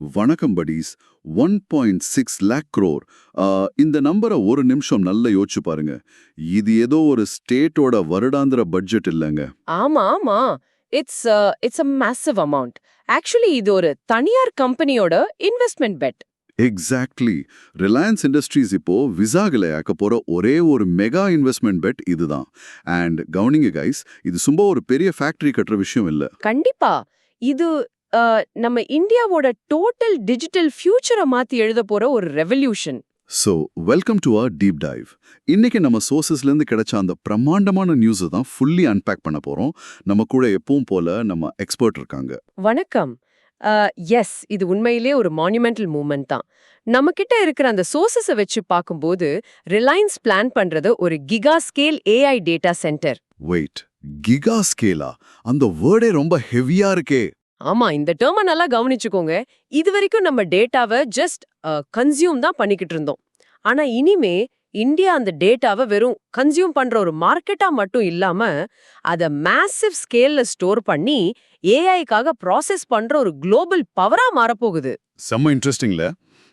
வணக்கம் buddies. 1.6 lakh crore. இந்த நம்பரை ஒரு நிமிஷம் நல்லா யோசிச்சு பாருங்க. இது ஏதோ ஒரு ஸ்டேட்டோட வருடாந்திர பட்ஜெட் இல்லைங்க. ஆமா ஆமா it's a massive amount. Actually இது ஒரு தனியார் கம்பெனியோட investment bet. Exactly. Reliance Industries இப்போ விசாகில் ஆக்க போற ஒரே ஒரு மெகா இன்வெஸ்ட்மெண்ட் பெட் இதுதான். அண்ட் கவனிங்க கைஸ், இது சும்மா ஒரு பெரிய ஃபேக்டரி கட்டுற விஷயம் இல்ல. கண்டிப்பா இது நம்ம இந்தியாவோட டோட்டல் டிஜிட்டல் ஃபியூச்சரை மாத்தி எழுத போற ஒரு revolution. So welcome to our deep dive. இன்னைக்கு நம்ம சோர்சஸ்லேருந்து கிடைச்ச அந்த பிரம்மாண்டமான நியூஸை தான் ஃபுல்லி அன்பேக் பண்ண போறோம். நம்ம கூட எப்பவும் போல நம்ம எக்ஸ்பர்ட் இருக்காங்க. வணக்கம். எஸ், இது உண்மையிலே ஒரு மானுமெண்டல் மூவ்மெண்ட் தான். நம்ம கிட்ட இருக்கிற அந்த சோர்சஸை வச்சு பார்க்கும்போது ரிலையன்ஸ் பிளான் பண்றது ஒரு giga scale AI data centre. Wait, giga ஸ்கேலா? அந்த வேர்டே ரொம்ப ஹெவியா இருக்கே. ஆமா, இந்த டேர்மை நல்லா கவனிச்சுக்கோங்க. இது வரைக்கும் நம்ம டேட்டாவை ஜஸ்ட் கன்சியூம் தான் பண்ணிக்கிட்டு இருந்தோம். ஆனா இனிமே இந்தியா அந்த டேட்டாவை வெறும் கன்சியூம் பண்ற ஒரு மார்க்கெட்டா மட்டும் இல்லாம அத மேசிவ் ஸ்கேல்ல ஸ்டோர் பண்ணி ஏஐக்காக ப்ராசஸ் பண்ற ஒரு குளோபல் பவரா மாறப்போகுது. செம்ம இன்ட்ரெஸ்டிங்ல.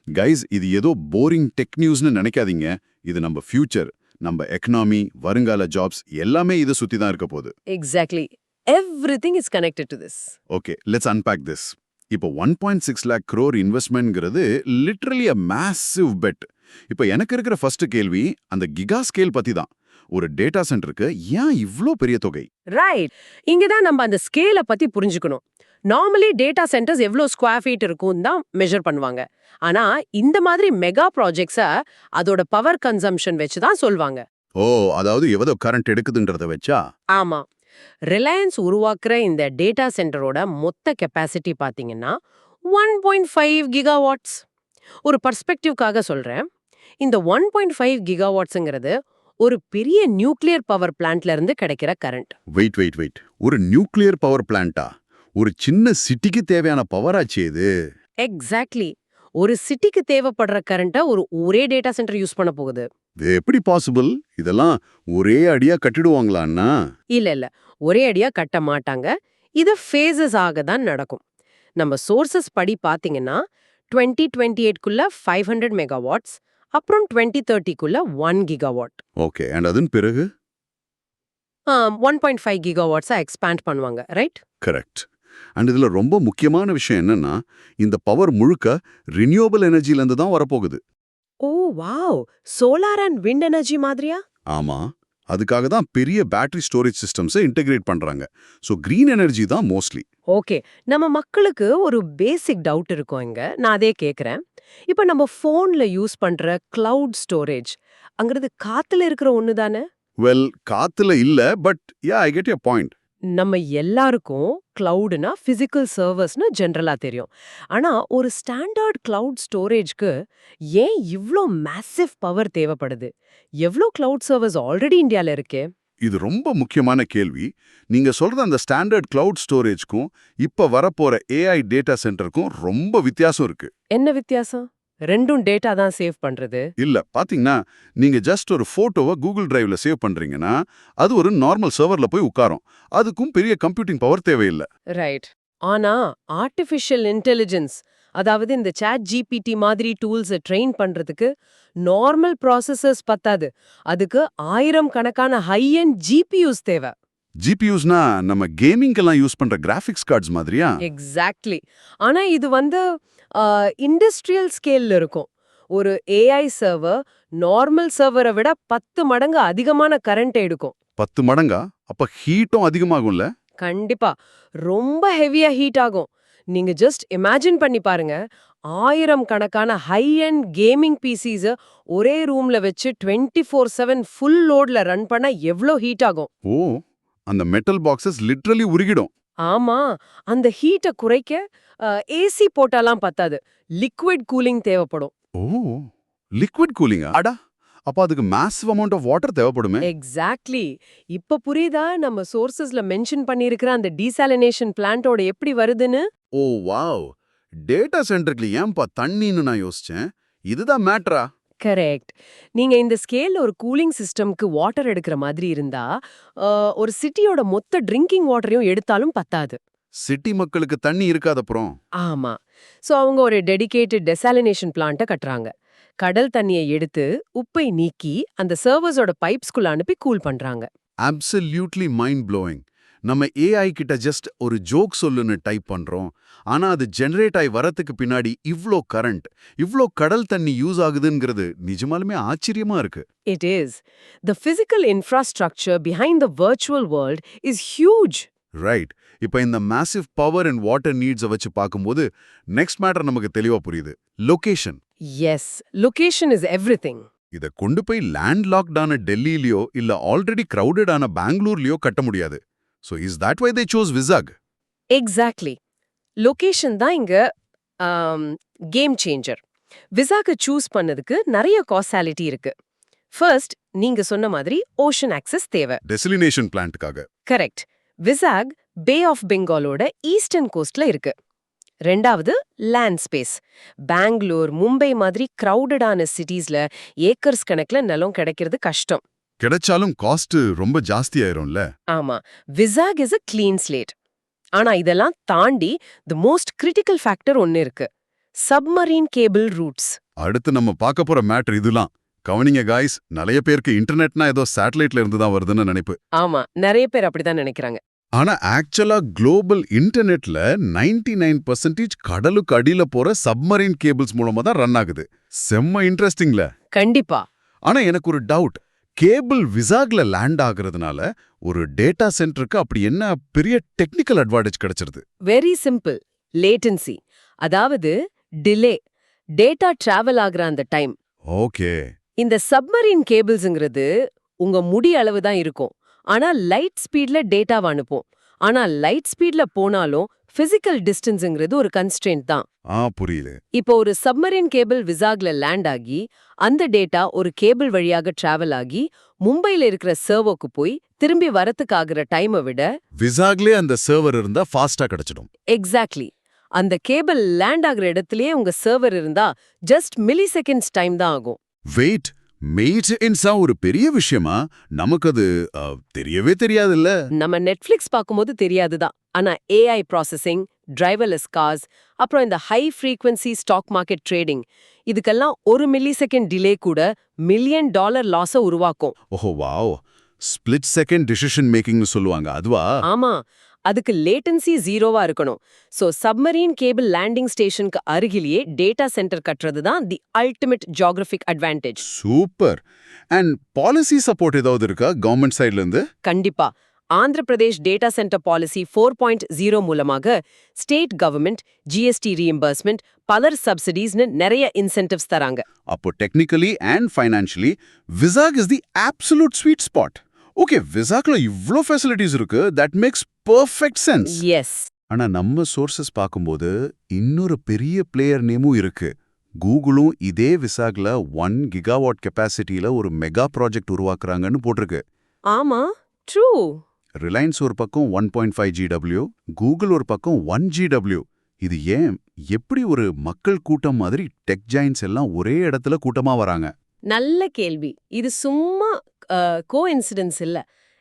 கைஸ், இது ஏதோ போரிங் டெக் நியூஸ்னு நினைக்காதீங்க. இது நம்ம ஃபியூச்சர், நம்ம எக்கனாமி, வருங்கால ஜாப்ஸ் எல்லாமே இதை சுத்தி தான் இருக்க போகுது. Exactly. Everything is connected to this. Okay, let's unpack this. இப்போ 1.6 lakh crore இன்வெஸ்ட்மெண்ட்ங்கிறது லிட்ரலி அ மேசிவ் பெட். இப்போ எனக்கு இருக்கிற ஃபர்ஸ்ட் கேள்வி அந்த கிகா ஸ்கேல் பத்தி தான். ஒரு டேட்டா சென்டருக்கு ஏன் இவ்ளோ பெரிய தொகை? ரைட். இங்க தான் நம்ம அந்த ஸ்கேலை பத்தி புரிஞ்சுக்கணும். நார்மலி டேட்டா சென்டர்ஸ் எவ்வளோ ஸ்கொயர் ஃபீட் இருக்கும் தான் மெஷர் பண்ணுவாங்க. ஆனா இந்த மாதிரி மெகா ப்ராஜெக்ட்ஸை அதோட பவர் கன்சம்ஷன் வச்சு தான் சொல்வாங்க. ஓ, அதாவது எவ்வளோ கரண்ட் எடுக்குதுன்றத வச்சா? ஆமா. ரிலையன்ஸ் உருவாக்குற இந்த டேட்டா சென்டரோட மொத்த கெப்பாசிட்டி பாத்தீங்கன்னா 1.5 கிகாவாட்ஸ். ஒரு பர்ஸ்பெக்டிவ்காக சொல்றேன். இந்த 1.5 கிகாவாட்ஸ்ங்கிறது ஒரு பெரிய நியூக்ளியர் பவர் பிளான்ட்ல இருந்து கிடைக்கிற கரண்ட். வெயிட். ஒரு நியூக்ளியர் பவர் பிளான்ட்டா? ஒரு சின்ன சிட்டிக்கு தேவையான பவர் ஆச்சு இது. எக்ஸாக்ட்லி. ஒரு சிட்டிக்கு தேவைப்படுற கரண்ட்டை ஒரே டேட்டா சென்டர் யூஸ் பண்ண போகுது. இது எப்படி பாசிபிள்? இதெல்லாம் ஒரே அடியா கட்டிடுவாங்களான்னா? இல்ல, ஒரே அடியா கட்ட மாட்டாங்க. இது ஃபேஸஸ் ஆக தான் நடக்கும். நம்ம சோர்சஸ் படி பாத்தீங்கன்னா 2028க்குள்ள 500 மெகாவாட்ஸ், அப்புறம் 2030க்குள்ள 1 கிகாவாட். ஓகே, அண்ட் அதன் பிறகு 1.5 கிகாவாட்ஸா எக்ஸ்பேண்ட் பண்ணுவாங்க, ரைட்? கரெக்ட். அண்ட் இதுல ரொம்ப முக்கியமான விஷயம் என்னன்னா, இந்த பவர் முழுக்க ரினியூவபிள் எனர்ஜில இருந்து தான் வரப்போகுது. ஓ wow, solar and wind energy மாதிரியா? ஆமா, அதுக்காக தான் பெரிய பேட்டரி ஸ்டோரேஜ் சிஸ்டம்ஸை இன்டெகிரேட் பண்றாங்க. ஸோ கிரீன் எனர்ஜி தான் மோஸ்ட்லி. ஓகே, நம்ம மக்களுக்கு ஒரு பேசிக் டவுட் இருக்கும் இங்க. நான் அதே கேக்குறேன். இப்ப நம்ம போன்ல யூஸ் பண்ற கிளவுட் ஸ்டோரேஜ் அங்கிறது காத்துல இருக்கிற ஒண்ணு தானே? வெல், காத்துல இல்ல, but yeah, I get your point. நம்ம எல்லாருக்கும் கிளவுட்னா பிசிக்கல் சர்வர்ஸ்னு ஜென்ரலா தெரியும். ஆனா ஒரு ஸ்டாண்டர்ட் கிளவுட் ஸ்டோரேஜ்க்கு ஏன் இவ்ளோ மேசிவ் பவர் தேவைப்படுது? எவ்ளோ கிளவுட் சர்வர்ஸ் ஆல்ரெடி இந்தியால இருக்கே? இது ரொம்ப முக்கியமான கேள்வி. நீங்க சொல்ற அந்த ஸ்டாண்டர்ட் கிளவுட் ஸ்டோரேஜ்க்கும் இப்ப வரப்போற ஏஐ டேட்டா சென்டருக்கும் ரொம்ப வித்தியாசம் இருக்கு. என்ன வித்தியாசம்? ரெண்டும் டேட்டா தான் சேவ் பண்றது. இல்ல, பாத்தீங்கன்னா, நீங்க ஜஸ்ட் ஒரு போட்டோவை கூகுள் டிரைவ்ல சேவ் பண்றீங்கன்னா அது ஒரு நார்மல் சர்வர்ல போய் உட்காரும். அதுக்கும் பெரிய கம்ப்யூட்டிங் பவர் தேவையில்லை. ரைட். ஆனா ஆர்டிஃபிஷியல் இன்டெலிஜென்ஸ், அதாவது இந்த சாட் ஜிபிடி மாதிரி டூல்ஸை ட்ரெயின் பண்றதுக்கு நார்மல் ப்ராசஸர்ஸ் பத்தாது. அதுக்கு 1000 கணக்கான ஹை அண்ட் ஜிபியூஸ் தேவை. ஜிபியூஸ்னா நம்ம கேமிங்கெல்லாம் யூஸ் பண்ற கிராஃபிக்ஸ் கார்ட்ஸ் மாதிரியா? எக்ஸாக்ட்லி. ஆனா இது இண்டஸ்ட்ரியல் ஸ்கேல்ல இருக்கும். ஒரு ஏஐ சர்வர் நார்மல் சர்வரை விட 10 மடங்கு அதிகமான கரண்ட் எடுக்கும். 10 மடங்கா? அப்ப ஹீட்டும் அதிகமாகும்ல? கண்டிப்பா. ரொம்ப ஹெவியா ஹீட் ஆகும். நீங்க ஜஸ்ட் இமேஜின் பண்ணி பாருங்க. 1000 கணக்கான ஹை அண்ட் கேமிங் பிசிஸ ஒரே ரூம்ல வச்சு 24/7 ஃபுல் லோட்ல ரன் பண்ண எவ்ளோ ஹீட் ஆகும்? ஓ, அந்த மெட்டல் பாக்ஸஸ் லிட்ரலி உருகிடும். ஆமா, அந்த ஹீட்டை குறைக்க ஏசி போட்டாலாம் பத்தாது. லிக்விட் கூலிங் தேவைப்படும். ஓ, லிக்விட் கூலிங்கா? அடா, அப்ப அதுக்கு மேசிவ் அமௌண்ட் ஆஃப் வாட்டர் தேவைப்படுமே. எக்ஸாக்ட்லி. இப்ப புரியுதா நம்ம சோர்சஸ்ல மென்ஷன் பண்ணியிருக்கிற அந்த டீசாலினேஷன் பிளான்ட்டோட எப்படி வருதுன்னு? ஓ வாவ், டேட்டா சென்டருக்கு ஏன்பா தண்ணின்னு நான் யோசிச்சேன். இதுதான் மேட்டரா? கரெக்ட். நீங்க இந்த ஸ்கேல்ல ஒரு கூலிங் சிஸ்டம்க்கு வாட்டர் எடுக்கிற மாதிரி இருந்தா ஒரு சிட்டியோட மொத்த ட்ரிங்கிங் வாட்டரையும் எடுத்தாலும் பத்தாது. சிட்டி மக்களுக்கு தண்ணி இருக்காதப்புறம். ஆமா. சோ அவங்க ஒரு டெடிகேட்டட் டெசாலினேஷன் பிளான்ட்ட கட்டுறாங்க. கடல் தண்ணியை எடுத்து உப்பை நீக்கி அந்த சர்வர்ஸோட பைப்ஸ்குள்ள அனுப்பி கூல் பண்றாங்க. Absolutely mind blowing. நம்ம ஏஐ கிட்ட ஜஸ்ட் ஒரு ஜோக் சொல்லுன்னு டைப் பண்றோம். ஆனா அது ஜெனரேட் ஆகி வரதுக்கு பின்னாடி இவ்ளோ கரண்ட், இவ்ளோ கடல் தண்ணி யூஸ் ஆகுதுங்கிறது நிஜமாலுமே ஆச்சரியமா இருக்கு. It is. The physical infrastructure behind the virtual world is huge. Right. இப்ப இந்த மேசிவ் பவர் அண்ட் வாட்டர் நீட்ஸை வச்சு பார்க்கும்போது நெக்ஸ்ட் மேட்டர் நமக்கு தெளிவா புரியுது. Location. Yes, location is everything. இத கொண்டு போய் லேண்ட் லாக்டான டெல்லியிலயோ இல்ல ஆல்ரெடி கிரவுடடான பெங்களூர்லயோ கட்ட முடியாது. So is that why they chose Vizag? Exactly. Location தான் இங்க கேம் சேஞ்சர். விசாக்கு சூஸ் பண்ணதுக்கு நிறைய காசாலிட்டி இருக்கு. ஃபர்ஸ்ட், நீங்க சொன்ன மாதிரி ஓஷன் ஆக்சஸ் தேவை. டெசிலினேஷன் பிளான்ட்காக. கரெக்ட். விசாக் பே ஆஃப் பெங்காலோட ஈஸ்டர்ன் கோஸ்ட்ல இருக்கு. ரெண்டாவது, லேண்ட் ஸ்பேஸ். பெங்களூர், மும்பை மாதிரி கிரவுடடான சிட்டிஸ்ல ஏக்கர்ஸ் கணக்குல நிலம் கிடைக்கிறது கஷ்டம். கிடைச்சாலும் காஸ்ட் ரொம்ப ஜாஸ்தி ஆயிரும்ல. ஆமா. Vizag is a clean slate. ஆனா இதெல்லாம் தாண்டி தி மோஸ்ட் கிரிட்டிக்கல் ஃபேக்டர் ஒன்னு இருக்கு. Submarine cable roots. அடுத்து நம்ம பார்க்க போற மேட்டர் இதுலாம். கவனிங்க காய்ஸ், நிறைய பேருக்கு இன்டர்நெட்னா ஏதோ சேட்டலைட்ல இருந்து தான் வருதுன்னு நினைப்பு. ஆமா, நிறைய பேர் அப்படிதான் நினைக்கிறாங்க. ஆனா ஆக்சுவலா குளோபல் இன்டர்நெட்ல 99% கடலுக்கு அடியில போற சப்மரீன் கேபிள்ஸ் மூலமா தான் ரன் ஆகுது. செம்ம இன்ட்ரெஸ்டிங்ல. கண்டிப்பா. ஆனா எனக்கு ஒரு டவுட். கேபிள் விசாக்ல லேண்ட் ஆகுறதுனால ஒரு டேட்டா சென்டருக்கு அப்படி என்ன பெரிய டெக்னிக்கல் அட்வான்டேஜ் கிடைச்சிருது? Very simple. லேட்டன்சி. அதாவது டிலே. டேட்டா டிராவல் ஆகுற அந்த டைம். ஓகே. இந்த சப்மரீன் கேபிள்ஸ்ங்கிறது உங்க முடி அளவு தான் இருக்கும். ஆனா லைட் ஸ்பீட்ல டேட்டாவை அனுப்பும். ஆனா லைட் ஸ்பீட்ல போனாலும் பிசிக்கல் டிஸ்டன்ஸ்ங்கிறது ஒரு கன்ஸ்ட்ரெயின்ட் தான். புரியுது. இப்போ ஒரு சப்மரீன் கேபிள் விசாக்ல லேண்ட் ஆகி அந்த டேட்டா ஒரு கேபிள் வழியாக டிராவல் ஆகி மும்பைல இருக்கிற சர்வருக்கு போய் திரும்பி வரத்துக்கு ஆகுற டைமை விட விசாக்லே அந்த சர்வர் இருந்தா ஃபாஸ்டா கிடைச்சிடும். எக்ஸாக்ட்லி. அந்த கேபிள் லேண்ட் ஆகுற இடத்துலயே உங்க சர்வர் இருந்தா ஜஸ்ட் மில்லி செகண்ட்ஸ் டைம் தான் ஆகும். வெயிட், மெயின்டெனன்ஸா ஒரு பெரிய விஷயமா? நமக்கு அது தெரியவே தெரியாதுல்ல. நம்ம நெட்ஃபிளிக்ஸ் பார்க்கும்போது தெரியாதுதான். ஆனா ஏஐ ப்ராசஸிங், டிரைவர்லெஸ் கார்ஸ், அப்புறம் இந்த high frequency stock market trading, இதுக்கெல்லாம் ஒரு மில்லி செகண்ட் டிலே கூட $1 மில்லியன் லாஸை உருவாக்கும். ஓஹோ வாவ். ஸ்பிளிட் செகண்ட் டிசிஷன் மேக்கிங்னு சொல்லுவாங்க, அதுவா? ஆமா. அதுக்கு லேட்டன்சி ஜீரோவா இருக்கணும். சோ சப்மரீன் கேபிள் லேண்டிங் ஸ்டேஷனுக்கு அருகிலேயே டேட்டா சென்டர் கட்டுறது தான் the ultimate geographic advantage. Super. And policy support ஏதாவது இருக்கா கவர்மெண்ட் சைடுல இருந்து? கண்டிப்பா. Andhra Pradesh data centre policy 4.0 மூலமாக ஸ்டேட் கவர்மெண்ட் ஜிஎஸ்டி ரீஎம்பர்ஸ்மெண்ட், பலர் சப்சிடிஸ்னு நிறைய இன்சென்டிவ்ஸ் தராங்க. அப்போ technically and financially Vizag is the absolute sweet spot. Okay, விசாக்ல இவ்ளோ ஃபெசிலிட்டிஸ் இருக்கு. That makes perfect sense. Yes. ஆனா நம்ம சோர்சஸ் பார்க்கும்போது இன்னொரு பெரிய பிளேயர் நேமும் இருக்கு. கூகுளும் இதே விசாக்ல 1 கிகாவாட் கெப்பாசிட்டியில ஒரு மெகா ப்ராஜெக்ட் உருவாக்குறாங்கன்னு போட்டிருக்கு. ஆமா, ட்ரூ. ரிலையன்ஸ் ஒரு பக்கம் 1.5 GW, கூகுள் ஒரு பக்கம் 1 GW. இது ஏன், எப்படி ஒரு மக்கள் கூட்டம் மாதிரி டெக் ஜாயின்ஸ் எல்லாம் ஒரே இடத்துல கூட்டமா வராங்க? நல்ல கேள்வி. இது சும்மா கோஇன்சிடென்ஸ் இல்ல.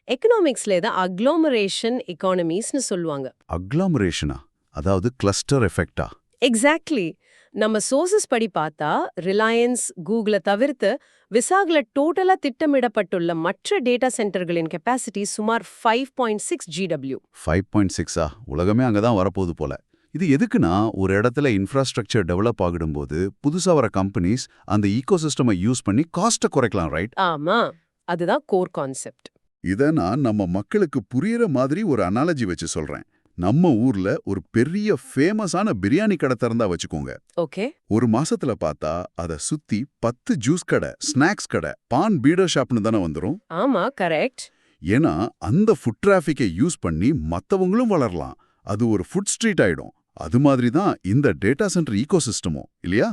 எக்கனாமிக்ஸ்ல தான் அக்ளோமரேஷன் எக்கானமிஸ்னு சொல்லுவாங்க. அக்ளாமரேஷனா? அதாவது கிளஸ்டர் எஃபெக்டா? எக்ஸாக்ட்லி. நம்ம சோர்சஸ் படி பார்த்தா ரிலையன்ஸ், கூகுளை தவிர்த்து விசாக்ல டோட்டலா திட்டமிடப்பட்டுள்ள மற்ற டேட்டா சென்டர்களின் கெப்பாசிட்டி சுமார் 5.6 GW. 5.6ஆ? உலகமே அங்கதான் வரப்போகுது போல. இது எதுக்குன்னா, ஒரு இடத்துல இன்ஃப்ராஸ்ட்ரக்சர் டெவலப் ஆகிடும்போது புதுசா வர கம்பெனிஸ் அந்த ஈகோசிஸ்டமை யூஸ் பண்ணி காஸ்ட்டை குறைக்கலாம், ரைட்? ஆமா, அதுதான் கோர் கான்செப்ட். இதை நான் நம்ம மக்களுக்கு புரியுற மாதிரி ஒரு அனாலஜி வச்சு சொல்றேன். நம்ம ஊர்ல ஒரு பெரிய ஃபேமஸான பிரியாணி கடை திறந்தா வச்சுக்கோங்க. ஓகே. ஒரு மாசத்துல பார்த்தா அதை சுத்தி 10 ஜூஸ் கடை, ஸ்நாக்ஸ் கடை, பான் பீடர் ஷாப்னு தானே வந்துரும். ஆமா, கரெக்ட். ஏன்னா அந்த ஃபுட் டிராஃபிக்கை யூஸ் பண்ணி மத்தவங்களும் வளரலாம். அது ஒரு ஃபுட் ஸ்ட்ரீட் ஆயிடும். அது மாதிரி தான் இந்த டேட்டா சென்டர் ஈகோசிஸ்டமும், இல்லையா?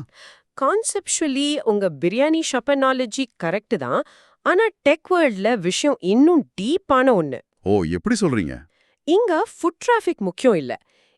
கான்செப்சுவலி உங்க பிரியாணி ஷாப் அனாலஜி கரெக்ட் தான். ஆனா டெக் வேர்ல்ட்ல விஷயம் இன்னும் டீப்பான ஒன்னு. ஓ, எப்படி சொல்றீங்க? இங்க ஃபுட் டிராஃபிக் முக்கியம் இல்ல.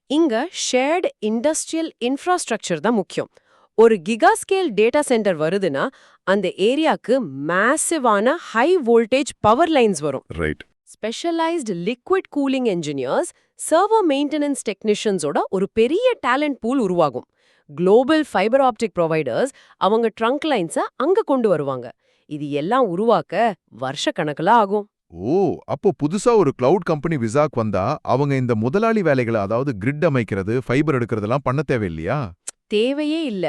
இங்க ஷேர்டு இண்டஸ்ட்ரியல் இன்ஃப்ராஸ்ட்ரக்சர் தான் முக்கியம். ஒரு கிகா ஸ்கேல் டேட்டா சென்டர் வருதுன்னா அந்த ஏரியாக்கு மேசிவான ஹை வோல்டேஜ் பவர் லைன்ஸ் வரும். Right. Specialised liquid cooling engineers server maintenance டெக்னீஷியன்ஸோட ஒரு பெரிய டேலண்ட் பூல் உருவாகும். குளோபல் ஃபைபர் ஆப்டிக் ப்ரொவைடர்ஸ் அவங்க ட்ரங்க் லைன்ஸை அங்க கொண்டு வருவாங்க. இது எல்லாம் உருவாக்க வருஷக்கணக்கில் ஆகும். ஓ, அப்போ புதுசா ஒரு கிளவுட் கம்பெனி விசாக்கு வந்தா அவங்க இந்த முதலாளி வேலைகளை, அதாவது கிரிட் அமைக்கிறது, ஃபைபர் எடுக்கிறதெல்லாம் பண்ண தேவையில்லையா? தேவையே இல்ல.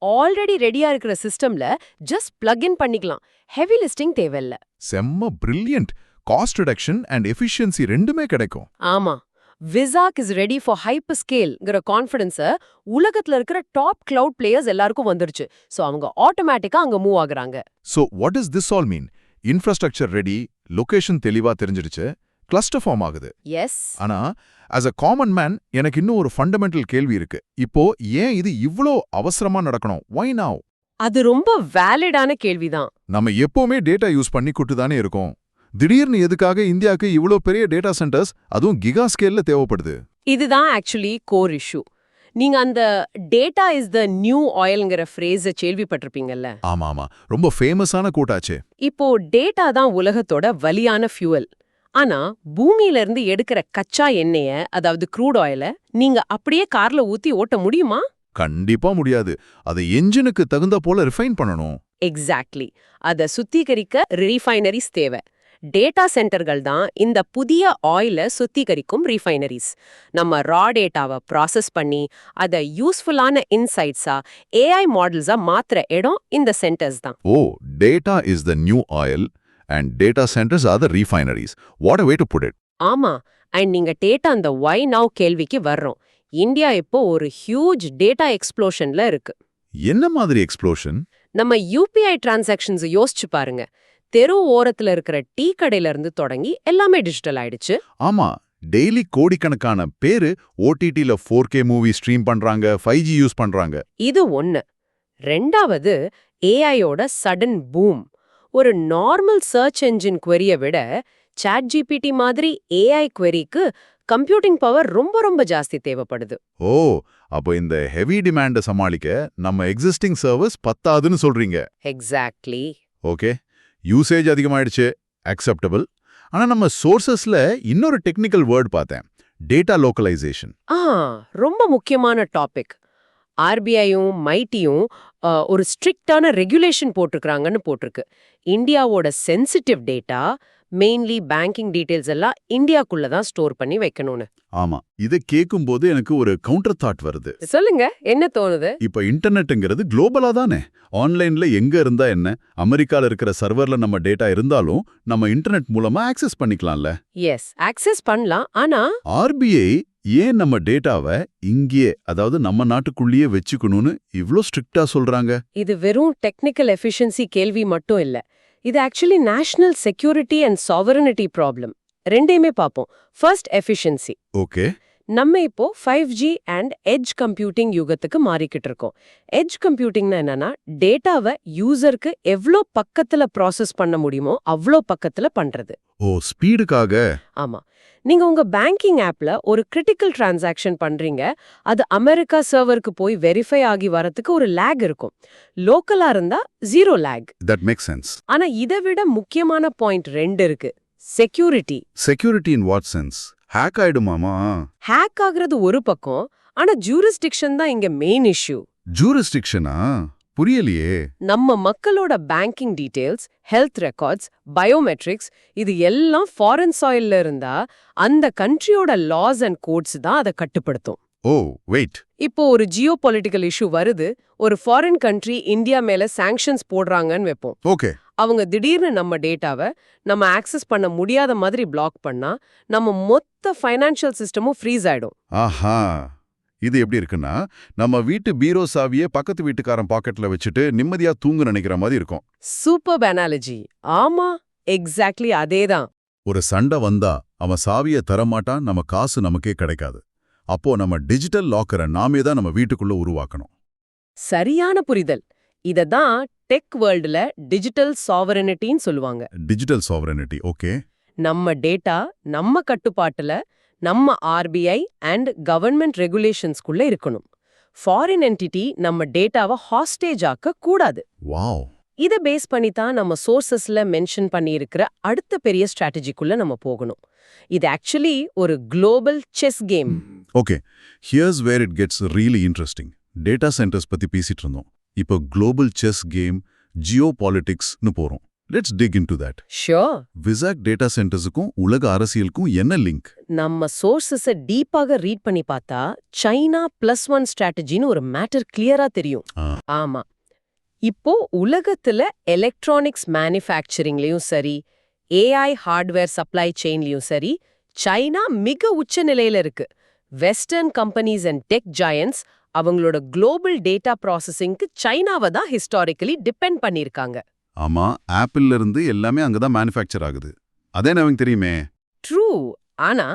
ஆல்ரெடி ரெடியா இருக்கிற சிஸ்டம்ல ஜஸ்ட் பிளக் இன் பண்ணிக்கலாம். ஹெவி லிஸ்டிங் தேவையில்ல. செம்ம brilliant. Cost reduction and efficiency ரெண்டுமே கிடைக்கும். ஆமா, Vizag is ready for hyper ஸ்கேல்ங்கிற கான்ஃபிடன்ஸ உலகத்துல இருக்கிற டாப் கிளவுட் பிளேயர்ஸ் எல்லாருக்கும் வந்துருச்சு. சோ அவங்க ஆட்டோமேட்டிக்கா அங்க மூவ் ஆகுறாங்க. So what does this all mean? Infrastructure ready, location தெளிவா தெரிஞ்சிடுச்சு, கிளஸ்டர் ஃபார்ம் ஆகுது. எஸ். ஆனா as a காமன் மேன் எனக்கு இன்னும் ஒரு ஃபண்டமெண்டல் கேள்வி இருக்கு. இப்போ ஏன் இது இவ்ளோ அவசரமா நடக்கணும்? Why now? அது ரொம்ப வேலிடான கேள்விதான். நம்ம எப்பவுமே டேட்டா யூஸ் பண்ணிக்கிட்டு தானே இருக்கோம். திடீர்னு எதுக்காக இந்தியாவுக்கு இவ்ளோ பெரிய டேட்டா சென்டர்ஸ், அதுவும் கிகா ஸ்கேல்ல தேவைப்படுது? இதுதான் ஆக்சுவலி கோர் இஷ்யூ. நீங்க அந்த டேட்டா இஸ் த நியூ ஆயில்ங்கிற ஃப்ரேஸை கேள்விப்பட்டிருப்பீங்கல்ல? ஆமா, ரொம்ப ஃபேமஸான கூட்டாச்சே. இப்போ டேட்டா தான் உலகத்தோட வலியான ஃபியூவல். ஆனா பூமியில இருந்து எடுக்கிற கச்சா எண்ணெய, அதாவது க்ரூட் ஆயில நீங்க அப்படியே கார்ல ஊத்தி ஓட்ட முடியுமா? கண்டிப்பா முடியாது. அதை என்ஜினுக்கு தகுந்த போல ரிஃபைன் பண்ணணும். எக்ஸாக்ட்லி. அத சுத்திகரிக்க ரீஃபைனரிஸ் தேவை. டேட்டா சென்டர்கள் தான் இந்த புதிய ஆயில சுத்திகரிக்கும் ரீஃபைனரிஸ். நம்ம ரா டேட்டாவை ப்ராசஸ் பண்ணி அதை யூஸ்ஃபுல்லான இன்சைட்ஸா, ஏஐ மாடல்ஸா மாத்துற இடம் இந்த சென்டர்ஸ் தான். Oh, data is the new oil and data centres are the refineries. What a way to put it. ஆமா. அண்ட் நீங்க டேட்டா அந்த ஒய் நவ் கேள்விக்கு வர்றோம். இந்தியா இப்போ ஒரு ஹியூஜ் டேட்டா எக்ஸ்ப்ளோஷன்ல இருக்கு. என்ன மாதிரி எக்ஸ்ப்ளோஷன்? நம்ம யூபிஐ டிரான்சாக்ஷன்ஸ் யோசிச்சு பாருங்க. தெரு ஓரத்துல இருக்கிற டீ கடையில இருந்து தொடங்கி எல்லாமே டிஜிட்டல் ஆயிடுச்சு. ஆமா, டெய்லி கோடிக்கணக்கான பேரு ஓடிடில 4K மூவி ஸ்ட்ரீம் பண்றாங்க, 5G யூஸ் பண்றாங்க. இது ஒன்னு. ரெண்டாவது, ஏஐயோட சடன் பூம். ஒரு நார்மல் சர்ச் என்ஜின் குவெரியை விட ChatGPT மாதிரி ஏஐ குவெரிக்கு கம்ப்யூட்டிங் பவர் ரொம்ப ரொம்ப ஜாஸ்தி தேவைப்படுது. ஓ, அப்போ இந்த ஹெவி டிமாண்ட சமாளிக்க நம்ம எக்ஸிஸ்டிங் சர்வர்ஸ் பத்தாதுன்னு சொல்றீங்க. எக்ஸாக்ட்லி. ஓகே, யூசேஜ் அதிகமாயிடுச்சு, அக்செப்டபிள். ஆனா நம்ம சோர்சஸ்ல இன்னொரு டெக்னிக்கல் வேர்ட் பார்த்தேன், டேட்டா லோக்கலைசேஷன். ரொம்ப முக்கியமான டாபிக். ஆர்பிஐயும் மைட்டியும் ஒரு ஸ்ட்ரிக்டான ரெகுலேஷன் போட்டிருக்காங்கன்னு போட்டிருக்கு. இந்தியாவோட sensitive data, mainly banking details எல்லாம் இந்தியாக்குள்ள தான் ஸ்டோர் பண்ணி வைக்கணும்னு. ஆமா, இதை கேட்கும்போது எனக்கு ஒரு கவுண்டர் தாட் வருது. சொல்லுங்க, என்ன தோணுது? இப்ப இன்டர்நெட்ங்கிறது குளோபலா தானே. ஆன்லைன்ல எங்க இருந்தா என்ன, அமெரிக்கால இருக்கிற சர்வர்ல நம்ம டேட்டா இருந்தாலும் நம்ம இன்டர்நெட் மூலமா ஆக்சஸ் பண்ணிக்கலாம்ல. எஸ், ஆக்சஸ் பண்ணலாம். ஆனா ஆர்பிஐ ஏன் நம்ம டேட்டாவை இங்கேயே, அதாவது நம்ம நாட்டுக்குள்ளேயே வச்சுக்கணும்னு இவ்ளோ ஸ்ட்ரிக்ட்டா சொல்றாங்க? இது வெறும் டெக்னிக்கல் எஃபிஷியன்சி கேள்வி மட்டும் இல்ல. இது actually national security and sovereignty problem. ரெண்டையுமே பார்ப்போம். First, efficiency. ஓகே. நம்ம இப்போ 5G அண்ட் எட்ஜ் கம்ப்யூட்டிங் யுகத்துக்கு மாறிக்கிட்டு இருக்கோம். எட்ஜ் கம்ப்யூட்டிங்னா என்னன்னா, டேட்டாவை யூசருக்கு எவ்வளோ பக்கத்துல ப்ராசஸ் பண்ண முடியுமோ அவ்வளோ பக்கத்துல பண்றது. ஓ, ஸ்பீடுக்காக. ஆமா. நீங்க உங்க பேங்கிங் ஆப்ல ஒரு கிரிட்டிக்கல் டிரான்சாக்ஷன் பண்றீங்க. அது அமெரிக்கா சர்வருக்கு போய் வெரிஃபை ஆகி வரதுக்கு ஒரு லேக் இருக்கும். லோக்கலா இருந்தா 0 லேக். That makes sense. ஆனா இதை விட முக்கியமான பாயிண்ட் 2 இருக்கு. Security. Security in what sense? Hack ஆயிடுமாமா? ஹேக் ஆகுறது ஒரு பக்கம், ஆனா ஜூரிஸ்டிக்ஷன் தான் இங்க மெயின் இஷ்யூ. ஜூரிஸ்டிக்ஷனா? புரியலையே. நம்ம மக்களோட banking details, health records, biometrics இது எல்லாம் ஃபாரின் சாயில்ல இருந்தா அந்த கண்ட்ரியோட லாஸ் அண்ட் கோட்ஸ் தான் அதை கட்டுப்படுத்தும். ஓ, வெயிட். இப்போ ஒரு ஜியோ பொலிட்டிக்கல் இஷ்யூ வருது. ஒரு ஃபாரின் கண்ட்ரி இந்தியா மேல சாங்ஷன்ஸ் போடுறாங்கன்னு வைப்போம். ஓகே. அவங்க திடீர்னு நம்ம டேட்டாவை நம்ம ஆக்சஸ் பண்ண முடியாத மாதிரி பிளாக் பண்ணா நம்ம மொத்த ஃபைனான்ஷியல் சிஸ்டமும் ஃப்ரீஸ் ஆயிடும். ஆஹா, இது எப்படி இருக்குன்னா, நம்ம வீட்டு பீரோ சாவியே பக்கத்து வீட்டுக்காரன் பாக்கெட்ல வச்சுட்டு நிம்மதியா தூங்க நினைக்கிற மாதிரி இருக்கும். Super analogy. ஆமா, எக்ஸாக்ட்லி அதேதான். ஒரு சண்டை வந்தா அவன் சாவியை தரமாட்டான், நம்ம காசு நமக்கே கிடைக்காது. அப்போ நம்ம டிஜிட்டல் லாக்கரை நாமே தான் நம்ம வீட்டுக்குள்ள உருவாக்கணும். சரியான புரிதல். இததான் டெக் வேர்ல்டுல டிஜிட்டல் சாவரனிட்டின்னு சொல்லுவாங்க. Digital sovereignty. ஓகே. நம்ம டேட்டா நம்ம கட்டுப்பாட்டுல, நம்ம ஆர்பிஐ அண்ட் கவர்மெண்ட் ரெகுலேஷன்ஸ்குள்ள இருக்கணும். ஃபாரின் என்டிட்டி நம்ம டேட்டாவை ஹாஸ்டேஜ் ஆக்க கூடாது. வாவ். இத பேஸ் பண்ணி தான் நம்ம சோர்சஸ்ல மென்ஷன் பண்ணியிருக்கிற அடுத்த பெரிய ஸ்ட்ராட்டஜிக்குள்ள நம்ம போகணும். இது ஆக்சுவலி ஒரு global chess game. Okay, here's where it gets really interesting. Data centres பத்தி பேசிட்டு இருந்தோம். இப்போ குளோபல் செஸ் கேம், ஜியோ பாலிட்டிக்ஸ்னு போறோம். Let's dig into that. Sure. Vizag data சென்டர்ஸுக்கும் உலக அரசியலுக்கும் என்ன லிங்க்? நம்ம சோர்சஸ டீப்பாக ரீட் பண்ணி பார்த்தா சைனா +1 ஸ்ட்ராட்டஜின்னு ஒரு மேட்டர் கிளியரா தெரியும். ஆமா, இப்போ உலகத்துல எலக்ட்ரானிக்ஸ் மேனுஃபேக்சரிங்லயும் சரி, ஏஐ ஹார்ட்வேர் சப்ளை செயின்லயும் சரி, சைனா மிக உச்ச நிலையில இருக்கு. வெஸ்டர்ன் கம்பெனிஸ் அண்ட் டெக் ஜாயன்ட்ஸ் அவங்களோட குளோபல் டேட்டா ப்ராசஸிங்க்கு சைனாவை தான் ஹிஸ்டாரிக்கலி டிபெண்ட் பண்ணியிருக்காங்க. ஆமா, ஆப்பிள்ல இருந்து எல்லாமே அங்கதான் மேனுஃபேக்சர் ஆகுது. அதே நமக்கு தெரியுமே. ட்ரூ. ஆனா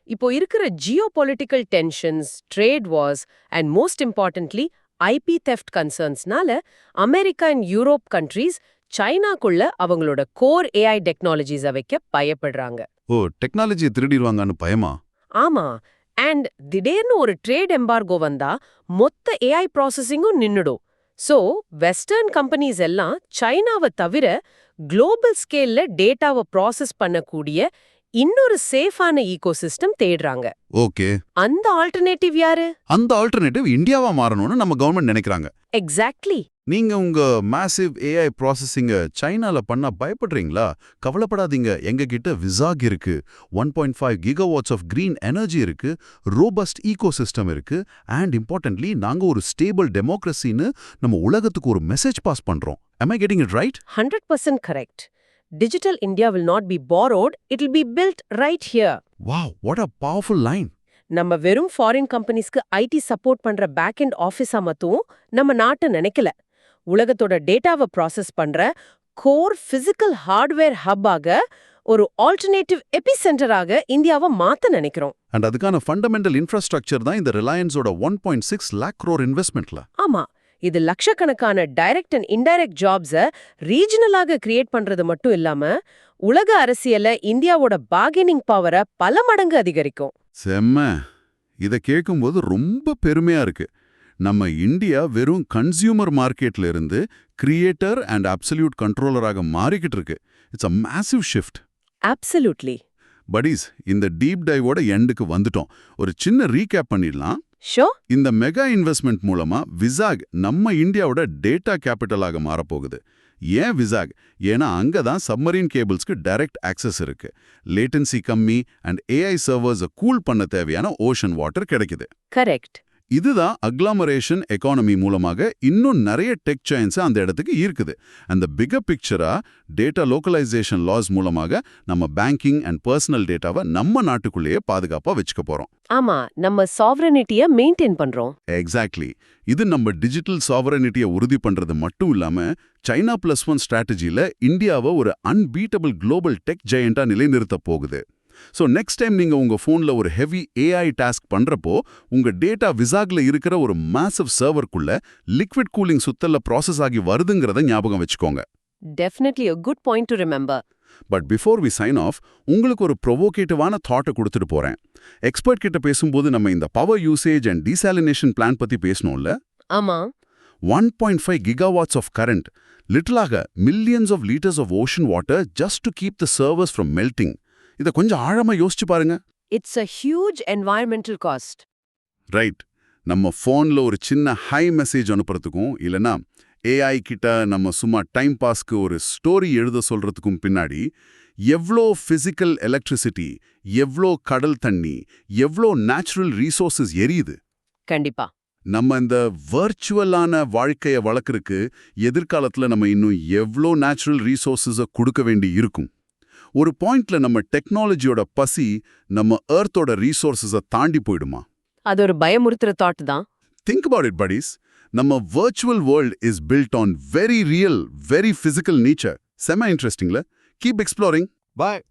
இப்போ இருக்கிற geopolitical tensions, trade wars and most importantly IP theft கன்சர்ன்ஸ்னால அமெரிக்கா அண்ட் யூரோப் கண்ட்ரீஸ் சைனாக்குள்ள அவங்களோட கோர் ஏஐ டெக்னாலஜிஸை வைக்க பயப்படுறாங்க. ஓ, டெக்னாலஜியை திருடிடுவாங்கன்னு பயமா? ஆமா, அண்ட் திடீர்னு ஒரு ட்ரேட் எம்பார்கோ வந்தா மொத்த ஏஐ ப்ராசஸிங்கும் நின்னுடும். சோ வெஸ்டர்ன் கம்பெனிஸ் எல்லாம் சைனாவை தவிர குளோபல் ஸ்கேல்ல டேட்டாவை ப்ராசஸ் பண்ணக்கூடிய இன்னொரு சேஃபான ஈகோசிஸ்டம் தேடுறாங்க. ஓகே, அந்த ஆல்டர்னேட்டிவ் யாரு? அந்த ஆல்டர்னேட்டிவ் இந்தியாவா மாறணும்னு நம்ம கவர்மெண்ட் நினைக்கிறாங்க. எக்ஸாக்ட்லி. நீங்க உங்க மேசிவ் ஏஐ ப்ராசஸிங்க சைனால பண்ண பயப்படுறீங்களா? கவலைப்படாதீங்க, எங்க கிட்ட விசாக் இருக்கு, 1.5 கிகாவாட்ஸ் ஆஃப் கிரீன் எனர்ஜி இருக்கு, ரோபஸ்ட் ஈகோசிஸ்டம் இருக்கு, அண்ட் இம்பார்ட்டன்ட்லி நாங்க ஒரு ஸ்டேபிள் டெமோக்ரஸின்னு நம்ம உலகத்துக்கு ஒரு மெசேஜ் பாஸ் பண்றோம். Am I getting it right? 100% correct. Digital India will not be borrowed, it will be built right here. Wow, what a powerful line. நம்ம வெறும் ஃபாரின் கம்பெனிஸ்க்கு ஐடி சப்போர்ட் பண்ற back and ஆஃபீஸா மட்டும் நம்ம நாட்டை நினைக்கல. உலகத்தோட டேட்டாவை ப்ராசஸ் பண்ற கோர் பிசிக்கல் ஹார்ட்வேர் ஹப்பாக, ஒரு ஆல்டர்னேட்டிவ் எபிசென்டராக இந்தியாவை மாத்த நினைக்கிறோம். அண்ட் அதுக்கான ஃபண்டமெண்டல் இன்ஃப்ராஸ்ட்ரக்சர் தான் இந்த ரிலையன்ஸோட 1.6 lakh crore இன்வெஸ்ட்மெண்ட்ல. ஆமா, இது லட்சக்கணக்கான டைரக்ட் அண்ட் இன்டைரக்ட் ஜாப்ஸை ரீஜனலாக கிரியேட் பண்றது மட்டும் இல்லாம உலக அரசியல்ல இந்தியாவோட பார்கெனிங் பவரை பல மடங்கு அதிகரிக்கும். செம்ம. இதை கேட்கும்போது ரொம்ப பெருமையா இருக்கு. நம்ம இந்தியா வெறும் கன்சியூமர் மார்க்கெட்ல இருந்து கிரியேட்டர் அண்ட் அப்சல்யூட் கண்ட்ரோலராக மாறிக்கிட்டு இருக்கு. It's a massive shift. Absolutely. படீஸ், இந்த டீப் டைவோட எண்டுக்கு வந்துட்டோம். ஒரு சின்ன ரீகேப் பண்ணிடலாம். ஷோ, இந்த மெகா இன்வெஸ்ட்மெண்ட் மூலமா விசாக் நம்ம இந்தியாவோட டேட்டா கேபிட்டலாக மாறப்போகுது. ஏன் விசாக்? ஏன்னா அங்கதான் சப்மரீன் கேபிள்ஸ்க்கு டைரக்ட் ஆக்சஸ் இருக்கு. லேட்டன்சி கம்மி அண்ட் ஏஐ சர்வர்ஸை கூல் பண்ண தேவையான ஓஷன் வாட்டர் கிடைக்குது. கரெக்ட். இதுதான் அக்ளாமரேஷன் எக்கானமி மூலமாக இன்னும் நிறைய டெக் ஜாயின்ஸ் அந்த இடத்துக்கு ஈர்க்குது. அந்த பிகர் பிக்சரா டேட்டா லோக்கலைசேஷன் லாஸ் மூலமாக நம்ம பேங்கிங் அண்ட் பர்சனல் டேட்டாவை நம்ம நாட்டுக்குள்ளேயே பாதுகாப்பா வச்சுக்க போறோம். ஆமா, நம்ம சாவரனிட்டியை மெயின்டைன் பண்றோம். எக்ஸாக்ட்லி. இது நம்ம டிஜிட்டல் சாவரனிட்டியை உறுதி பண்றது மட்டும் இல்லாம சைனா +1 ஸ்ட்ராட்டஜியில இந்தியாவை ஒரு அன்பீட்டபிள் குளோபல் டெக் ஜெயண்டா நிலைநிறுத்த போகுது. ஸோ நெக்ஸ்ட் டைம் நீங்க உங்க ஃபோன்ல ஒரு ஹெவி ஏஐ டாஸ்க் பண்றப்போ உங்க டேட்டா விசாக்ல இருக்கிற ஒரு மேசிவ் சர்வர்க்குள்ள லிக்விட் கூலிங் சுத்தல்ல ப்ராசஸ் ஆகி வருதுங்கிறத ஞாபகம் வச்சுக்கோங்க. Definitely a good point to remember. But before we sign off, உங்களுக்கு ஒரு ப்ரொவோகேட்டிவான தாட்டை கொடுத்துட்டு போறேன். எக்ஸ்பர்ட் கிட்ட பேசும்போது நம்ம இந்த power usage and desalination plan பத்தி பேசணும்ல. ஆமா. 1.5 gigawatts of current, லிட்டலாக millions of litres of ocean water just to keep the servers from melting. இதை கொஞ்சம் ஆழமா யோசிச்சு பாருங்க. It's a huge environmental cost. Right. நம்ம ஃபோன்ல ஒரு சின்ன ஹை மெசேஜ் அனுப்புறதுக்கும் இல்லனா ஏஐ கிட்ட நம்ம சும்மா டைம் பாஸ்க்கு ஒரு ஸ்டோரி எழுத சொல்றதுக்கும் பின்னாடி எவ்வளோ ஃபிசிக்கல் எலக்ட்ரிசிட்டி, எவ்வளோ கடல் தண்ணி, எவ்வளோ நேச்சுரல் ரீசோர்சஸ் எரியுது. கண்டிப்பா. நம்ம இந்த வர்ச்சுவலான வாழ்க்கையை வளர்க்கறதுக்கு எதிர்காலத்துல நம்ம இன்னும் எவ்வளோ நேச்சுரல் ரீசோர்சஸை கொடுக்க வேண்டி இருக்கும். ஒரு பாயிண்ட்ல நம்ம டெக்னாலஜியோட பசி நம்ம எர்த்தோட ரீசோர்சஸை தாண்டி போயிடுமா? அது ஒரு பயமுறுத்துற தாட் தான். Think about it, buddies. நம்ம virtual world is built on very real, very physical nature. Semi interestingல. Keep exploring. Bye.